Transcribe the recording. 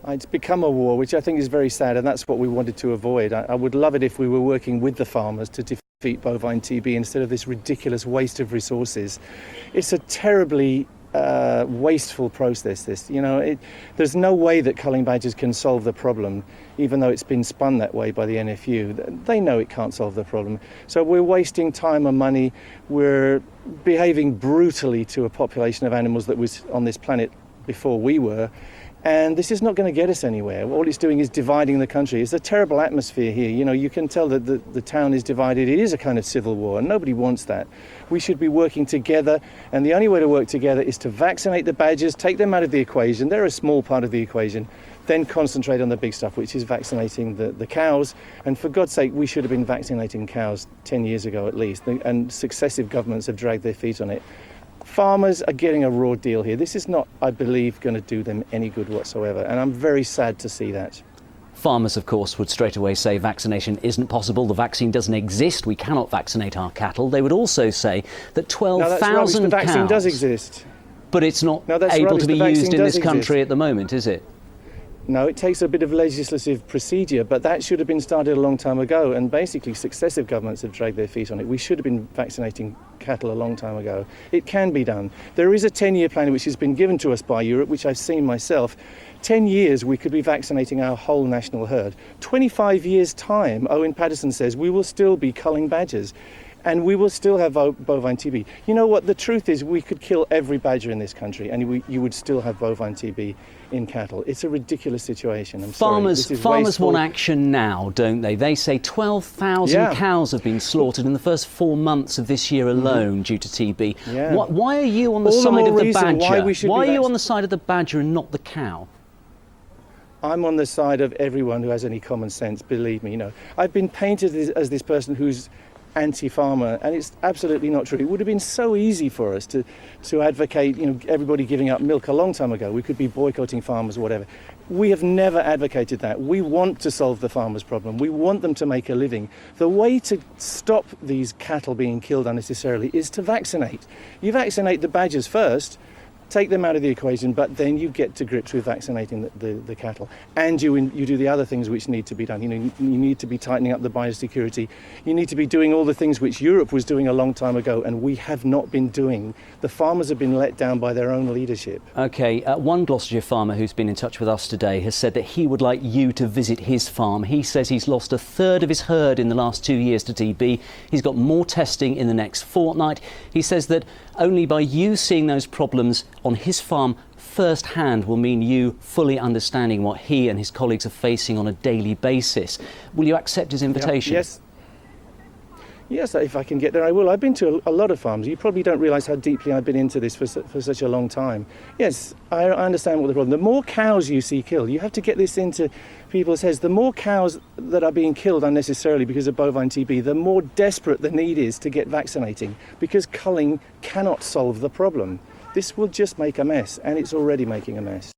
It's become a war, which I think is very sad, and that's what we wanted to avoid. I would love it if we were working with the farmers to defeat bovine TB instead of this ridiculous waste of resources. It's a terribly wasteful process, this. There's no way that culling badgers can solve the problem, even though it's been spun that way by the NFU. They know it can't solve the problem. So we're wasting time and money. We're behaving brutally to a population of animals that was on this planet before we were. And this is not going to get us anywhere. All it's doing is dividing the country. It's a terrible atmosphere here. You can tell that the town is divided. It is a kind of civil war, and nobody wants that. We should be working together, and the only way to work together is to vaccinate the badgers, take them out of the equation. They're a small part of the equation. Then concentrate on the big stuff, which is vaccinating the cows. And for God's sake, we should have been vaccinating cows 10 years ago at least, and successive governments have dragged their feet on it. Farmers are getting a raw deal here. This is not, I believe, going to do them any good whatsoever, and I'm very sad to see that. Farmers, of course, would straight away say vaccination isn't possible, the vaccine doesn't exist, we cannot vaccinate our cattle. They would also say that 12,000 The vaccine cows, does exist. but it's not able to be used in this country at the moment, is it? No, it takes a bit of legislative procedure, but that should have been started a long time ago, and basically successive governments have dragged their feet on it. We should have been vaccinating cattle a long time ago. It can be done. There is a 10-year plan which has been given to us by Europe, which I've seen myself. 10 years we could be vaccinating our whole national herd. 25 years' time, Owen Paterson says, we will still be culling badgers. And we will still have bovine TB. You know what? The truth is we could kill every badger in this country and you would still have bovine TB in cattle. It's a ridiculous situation. Farmers want action now, don't they? They say 12,000 cows have been slaughtered in the first 4 months of this year alone due to TB. Yeah. Why are you on the side of the badger? Why are you on the side of the badger and not the cow? I'm on the side of everyone who has any common sense, believe me. I've been painted as this person who's anti-farmer, and it's absolutely not true. It would have been so easy for us to advocate, everybody giving up milk a long time ago. We could be boycotting farmers or whatever. We have never advocated that. We want to solve the farmers' problem. We want them to make a living. The way to stop these cattle being killed unnecessarily is to vaccinate. You vaccinate the badgers first, take them out of the equation, but then you get to grips with vaccinating the cattle. And you do the other things which need to be done. You need to be tightening up the biosecurity. You need to be doing all the things which Europe was doing a long time ago, and we have not been doing. The farmers have been let down by their own leadership. OK, one Gloucestershire farmer who's been in touch with us today has said that he would like you to visit his farm. He says he's lost a third of his herd in the last 2 years to TB. He's got more testing in the next fortnight. He says that only by you seeing those problems on his farm firsthand will mean you fully understanding what he and his colleagues are facing on a daily basis. Will you accept his invitation? Yes, if I can get there, I will. I've been to a lot of farms. You probably don't realise how deeply I've been into this for such a long time. Yes, I understand what the problem. The more cows you see killed, you have to get this into people's heads. The more cows that are being killed unnecessarily because of bovine TB, the more desperate the need is to get vaccinating, because culling cannot solve the problem. This will just make a mess, and it's already making a mess.